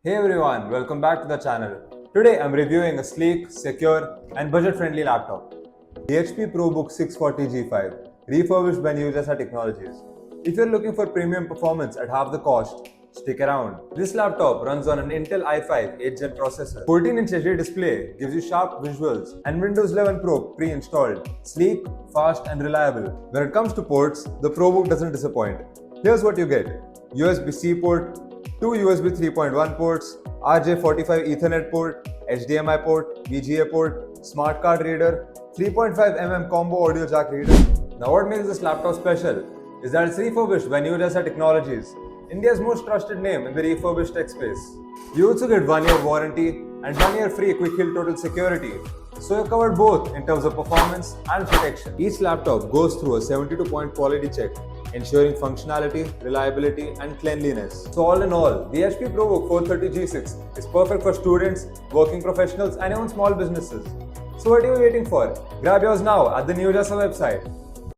Hey everyone, welcome back to the channel. Today I'm reviewing a sleek, secure and budget-friendly laptop. The HP ProBook 640G5, refurbished by Choose Technologies. If you're looking for premium performance at half the cost, stick around. This laptop runs on an Intel i5 8th Gen processor. 14-inch HD display gives you sharp visuals and Windows 11 Pro pre-installed. Sleek, fast and reliable. When it comes to ports, the ProBook doesn't disappoint. Here's what you get. USB-C port, two USB 3.1 ports, RJ45 Ethernet port, HDMI port, VGA port, smart card reader, 3.5mm combo audio jack reader. Now what makes this laptop special is that it's refurbished by Choose Technologies, India's most trusted name in the refurbished tech space. You also get 1-year warranty and 1-year free quick heal total security. So you're covered both in terms of performance and protection. Each laptop goes through a 72-point quality check, ensuring functionality, reliability and cleanliness. So all in all, the HP ProBook 430G6 is perfect for students, working professionals and even small businesses. So what are you waiting for? Grab yours now at the New Jasa website.